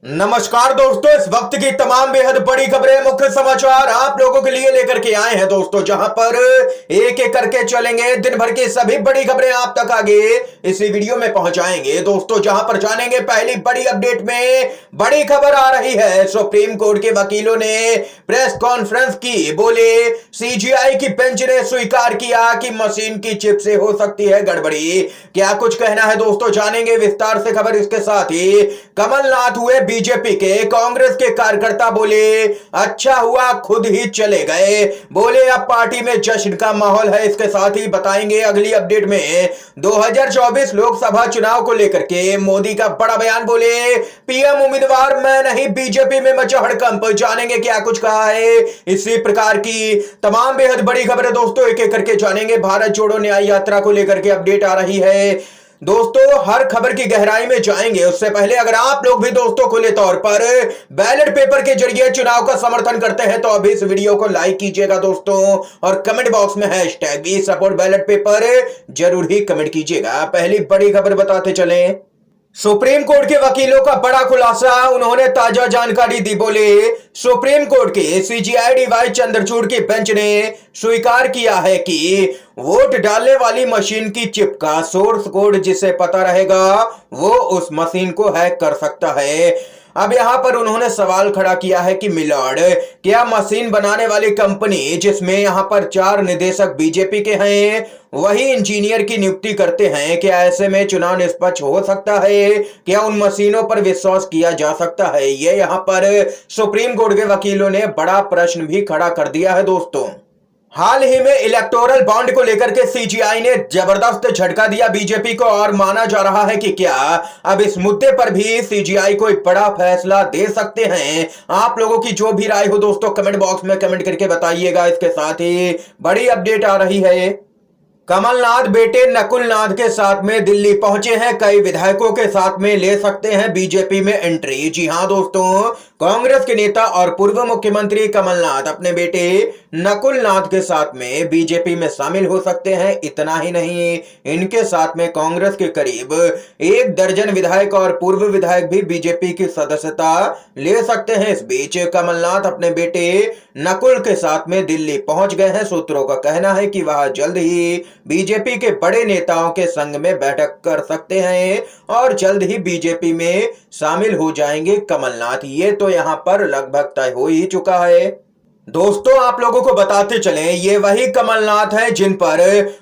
नमस्कार दोस्तों, इस वक्त की तमाम बेहद बड़ी खबरें, मुख्य समाचार आप लोगों के लिए लेकर के आए हैं दोस्तों, जहां पर एक एक करके चलेंगे दिन भर की सभी बड़ी खबरें आप तक आगे इसी वीडियो में पहुंचाएंगे दोस्तों। जहां पर जानेंगे पहली बड़ी अपडेट में बड़ी खबर आ रही है। सुप्रीम कोर्ट के वकीलों ने प्रेस कॉन्फ्रेंस की, बोले सीजीआई की बेंच ने स्वीकार किया कि मशीन की चिप से हो सकती है गड़बड़ी। क्या कुछ कहना है दोस्तों, जानेंगे विस्तार से खबर। इसके साथ ही कमलनाथ हुए बीजेपी के, कांग्रेस के कार्यकर्ता बोले अच्छा हुआ खुद ही चले गए, बोले अब पार्टी में जश्न का माहौल है। इसके साथ ही बताएंगे अगली अपडेट में 2024 लोकसभा चुनाव को लेकर के मोदी का बड़ा बयान, बोले पीएम उम्मीदवार मैं नहीं बीजेपी में मचा हड़कंप। जानेंगे क्या कुछ कहा है। इसी प्रकार की तमाम बेहद बड़ी खबरें दोस्तों एक एक करके जानेंगे। भारत जोड़ो न्याय यात्रा को लेकर के अपडेट आ रही है दोस्तों, हर खबर की गहराई में जाएंगे। उससे पहले अगर आप लोग भी दोस्तों खुले तौर पर बैलेट पेपर के जरिए चुनाव का समर्थन करते हैं तो अभी इस वीडियो को लाइक कीजिएगा दोस्तों, और कमेंट बॉक्स में hashtag we support ballot paper जरूर ही कमेंट कीजिएगा। पहली बड़ी खबर बताते चलें, सुप्रीम कोर्ट के वकीलों का बड़ा खुलासा, उन्होंने ताजा जानकारी दी। बोले सुप्रीम कोर्ट के सीजीआई डीवाई चंद्रचूड़ की बेंच ने स्वीकार किया है कि वोट डालने वाली मशीन की चिप का सोर्स कोड जिसे पता रहेगा वो उस मशीन को हैक कर सकता है। अब यहां पर उन्होंने सवाल खड़ा किया है कि मिलॉर्ड, क्या मशीन बनाने वाली कंपनी जिसमें यहां पर 4 निदेशक बीजेपी के हैं वही इंजीनियर की नियुक्ति करते हैं? क्या ऐसे में चुनाव निष्पक्ष हो सकता है? क्या उन मशीनों पर विश्वास किया जा सकता है? ये यहां पर सुप्रीम कोर्ट के वकीलों ने बड़ा प्रश्न भी खड़ा कर दिया है दोस्तों। हाल ही में इलेक्टोरल बॉन्ड को लेकर के सीजीआई ने जबरदस्त झटका दिया बीजेपी को, और माना जा रहा है कि क्या अब इस मुद्दे पर भी सीजीआई कोई बड़ा फैसला दे सकते हैं। आप लोगों की जो भी राय हो दोस्तों कमेंट बॉक्स में कमेंट करके बताइएगा। इसके साथ ही बड़ी अपडेट आ रही है, कमलनाथ बेटे नकुलनाथ के साथ में दिल्ली पहुंचे हैं, कई विधायकों के साथ में ले सकते हैं बीजेपी में एंट्री। जी हां दोस्तों, कांग्रेस के नेता और पूर्व मुख्यमंत्री कमलनाथ अपने बेटे नकुलनाथ के साथ में बीजेपी में शामिल हो सकते हैं। इतना ही नहीं, इनके साथ में कांग्रेस के करीब 1 दर्जन विधायक और पूर्व विधायक भी बीजेपी की सदस्यता ले सकते हैं। इस बीच कमलनाथ अपने बेटे नकुल के साथ में दिल्ली पहुंच गए हैं। सूत्रों का कहना है कि वह जल्द ही बीजेपी के बड़े नेताओं के संग में बैठक कर सकते हैं और जल्द ही बीजेपी में शामिल हो जाएंगे कमलनाथ। ये तो यहां पर लगभग तय हो ही चुका है दोस्तों। आप लोगों को बताते चलें, ये वही कमलनाथ हैं जिन पर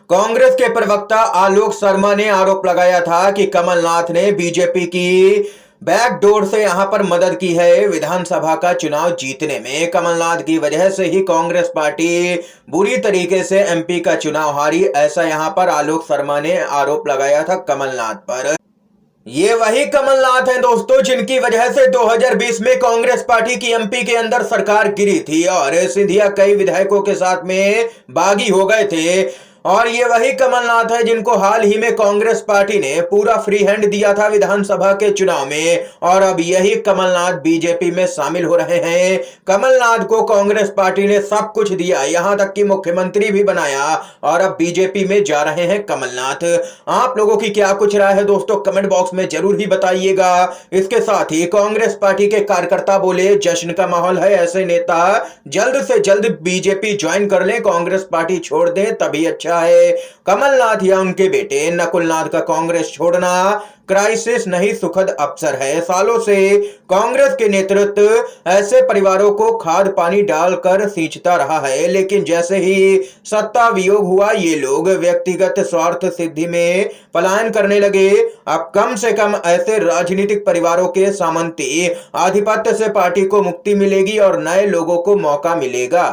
कांग्रेस के प्रवक्ता आलोक शर्मा ने आरोप लगाया था कि कमलनाथ ने बीजेपी की बैकडोर से यहां पर मदद की है विधानसभा का चुनाव जीतने में। कमलनाथ की वजह से ही कांग्रेस पार्टी बुरी तरीके से एमपी का चुनाव हारी, ऐसा यहां पर आलोक शर्मा ने आरोप लगाया था कमलनाथ पर। ये वही कमलनाथ हैं दोस्तों जिनकी वजह से 2020 में कांग्रेस पार्टी की एमपी के अंदर सरकार गिरी थी और सिंधिया कई विधायकों के साथ में बागी हो गए थे। और ये वही कमलनाथ है जिनको हाल ही में कांग्रेस पार्टी ने पूरा फ्री हैंड दिया था विधानसभा के चुनाव में, और अब यही कमलनाथ बीजेपी में शामिल हो रहे हैं। कमलनाथ को कांग्रेस पार्टी ने सब कुछ दिया, यहां तक कि मुख्यमंत्री भी बनाया, और अब बीजेपी में जा रहे हैं कमलनाथ। आप लोगों की क्या कुछ राय है दोस्तों कमेंट बॉक्स में जरूर ही बताइएगा। इसके साथ ही कांग्रेस पार्टी के कार्यकर्ता बोले जश्न का माहौल है, ऐसे नेता जल्द से जल्द बीजेपी ज्वाइन कर लें, कांग्रेस पार्टी छोड़ दें तभी अच्छा है। कमलनाथ या उनके बेटे नकुलनाथ का कांग्रेस छोड़ना क्राइसिस नहीं सुखद अवसर है। सालों से कांग्रेस के नेतृत्व ऐसे परिवारों को खाद पानी डालकर सींचता रहा है, लेकिन जैसे ही सत्ता वियोग हुआ ये लोग व्यक्तिगत स्वार्थ सिद्धि में पलायन करने लगे। अब कम से कम ऐसे राजनीतिक परिवारों के सामंती आधिपत्य से पार्टी को मुक्ति मिलेगी और नए लोगों को मौका मिलेगा।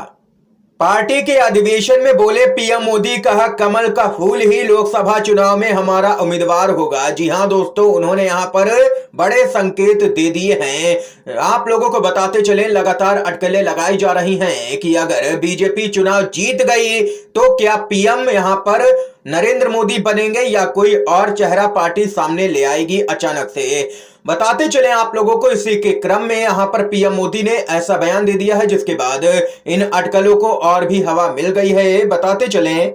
पार्टी के अधिवेशन में बोले पीएम मोदी, कहा कमल का फूल ही लोकसभा चुनाव में हमारा उम्मीदवार होगा। जी हां दोस्तों, उन्होंने यहां पर बड़े संकेत दे दिए हैं। आप लोगों को बताते चलें, लगातार अटकलें लगाई जा रही हैं कि अगर बीजेपी चुनाव जीत गई तो क्या पीएम यहां पर नरेंद्र मोदी बनेंगे या कोई और चेहरा पार्टी सामने ले आएगी अचानक से। बताते चले आप लोगों को, इसी के क्रम में यहां पर पीएम मोदी ने ऐसा बयान दे दिया है जिसके बाद इन अटकलों को और भी हवा मिल गई है। बताते चलें,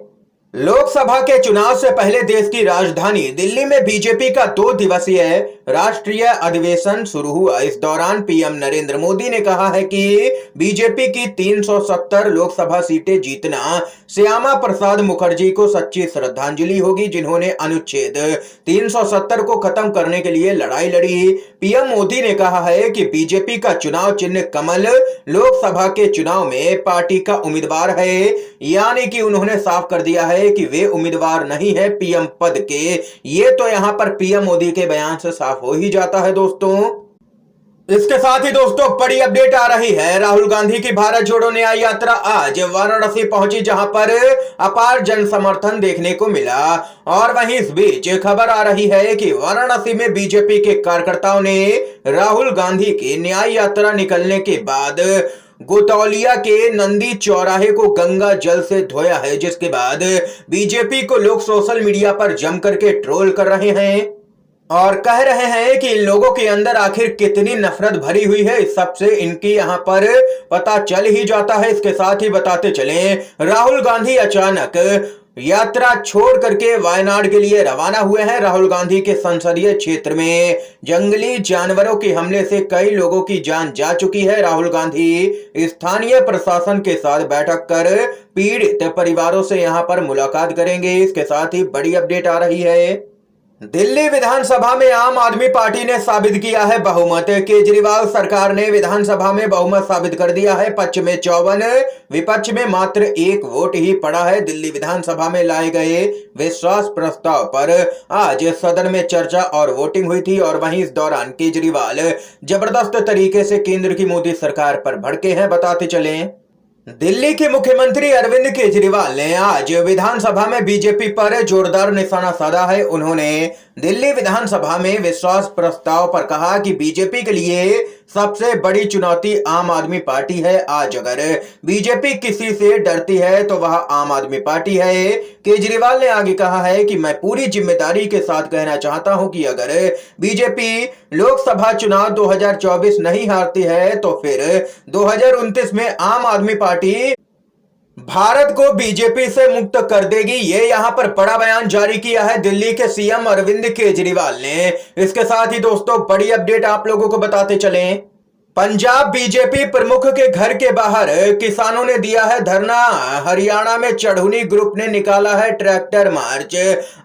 लोकसभा के चुनाव से पहले देश की राजधानी दिल्ली में बीजेपी का 2 दिवसीय राष्ट्रीय अधिवेशन शुरू हुआ। इस दौरान पीएम नरेंद्र मोदी ने कहा है कि बीजेपी की 370 लोकसभा सीटें जीतना श्यामा प्रसाद मुखर्जी को सच्ची श्रद्धांजलि होगी, जिन्होंने अनुच्छेद 370 को खत्म करने के लिए लड़ाई लड़ी। पीएम मोदी ने कहा है कि बीजेपी का चुनाव चिन्ह कमल लोकसभा के चुनाव में पार्टी का उम्मीदवार है, यानी कि उन्होंने साफ कर दिया है कि वे उम्मीदवार नहीं है पीएम पद के। ये तो यहां पर पीएम मोदी के बयान से साफ हो ही जाता है दोस्तों। इसके साथ ही दोस्तों बड़ी अपडेट आ रही है। राहुल गांधी की भारत जोड़ो न्याय यात्रा आज वाराणसी पहुंची, जहां पर अपार जन समर्थन देखने को मिला। और वहीं इस बीच खबर आ रही है कि वाराणसी में बीजेपी के कार्यकर्ताओं ने राहुल गांधी की न्याय यात्रा निकलने के बाद गोतौलिया के नंदी चौराहे को गंगा जल से धोया है, जिसके बाद बीजेपी को लोग सोशल मीडिया पर जम करके ट्रोल कर रहे हैं और कह रहे हैं कि इन लोगों के अंदर आखिर कितनी नफरत भरी हुई है। इस सबसे इनकी यहां पर पता चल ही जाता है। इसके साथ ही बताते चलें, राहुल गांधी अचानक यात्रा छोड़ करके वायनाड के लिए रवाना हुए हैं। राहुल गांधी के संसदीय क्षेत्र में जंगली जानवरों के हमले से कई लोगों की जान जा चुकी है। राहुल गांधी स्थानीय प्रशासन के साथ बैठक कर पीड़ित परिवारों से यहां पर मुलाकात करेंगे। इसके साथ ही बड़ी अपडेट आ रही है। दिल्ली विधानसभा में आम आदमी पार्टी ने साबित किया है बहुमत। केजरीवाल सरकार ने विधानसभा में बहुमत साबित कर दिया है। पक्ष में 54, विपक्ष में मात्र 1 वोट ही पड़ा है। दिल्ली विधानसभा में लाए गए विश्वास प्रस्ताव पर आज सदन में चर्चा और वोटिंग हुई थी। और वहीं इस दौरान केजरीवाल जबरदस्त तरीके से केंद्र की मोदी सरकार पर भड़के हैं। बताते चलें, दिल्ली के मुख्यमंत्री अरविंद केजरीवाल ने आज विधानसभा में बीजेपी पर जोरदार निशाना साधा है। उन्होंने दिल्ली विधानसभा में विश्वास प्रस्ताव पर कहा कि बीजेपी के लिए सबसे बड़ी चुनौती आम आदमी पार्टी है। आज अगर बीजेपी किसी से डरती है तो वह आम आदमी पार्टी है। केजरीवाल ने आगे कहा है कि मैं पूरी जिम्मेदारी के साथ कहना चाहता हूं कि अगर बीजेपी लोकसभा चुनाव 2024 नहीं हारती है तो फिर 2029 में आम आदमी पार्टी भारत को बीजेपी से मुक्त कर देगी। ये यहां पर बड़ा बयान जारी किया है दिल्ली के सीएम अरविंद केजरीवाल ने। इसके साथ ही दोस्तों बड़ी अपडेट आप लोगों को बताते चलें, पंजाब बीजेपी प्रमुख के घर के बाहर किसानों ने दिया है धरना। हरियाणा में चढ़ूनी ग्रुप ने निकाला है ट्रैक्टर मार्च।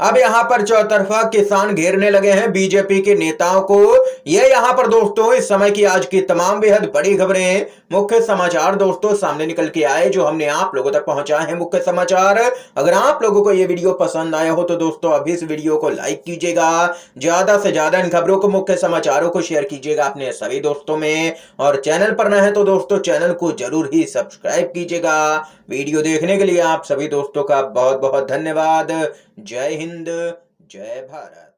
अब यहां पर चौतरफा किसान घेरने लगे हैं बीजेपी के नेताओं को। ये यहां पर दोस्तों इस समय की आज की तमाम बेहद बड़ी खबरें, मुख्य समाचार दोस्तों सामने निकल के आए, जो हमने आप लोगों तक पहुंचाए हैं मुख्य समाचार। अगर आप लोगों को ये वीडियो पसंद आया हो तो दोस्तों अभी इस वीडियो को लाइक कीजिएगा, ज्यादा से ज्यादा इन खबरों को, मुख्य समाचारों को शेयर कीजिएगा अपने सभी दोस्तों में। और चैनल पर नए हैं तो दोस्तों चैनल को जरूर ही सब्सक्राइब कीजिएगा। वीडियो देखने के लिए आप सभी दोस्तों का बहुत बहुत धन्यवाद। जय हिंद, जय भारत।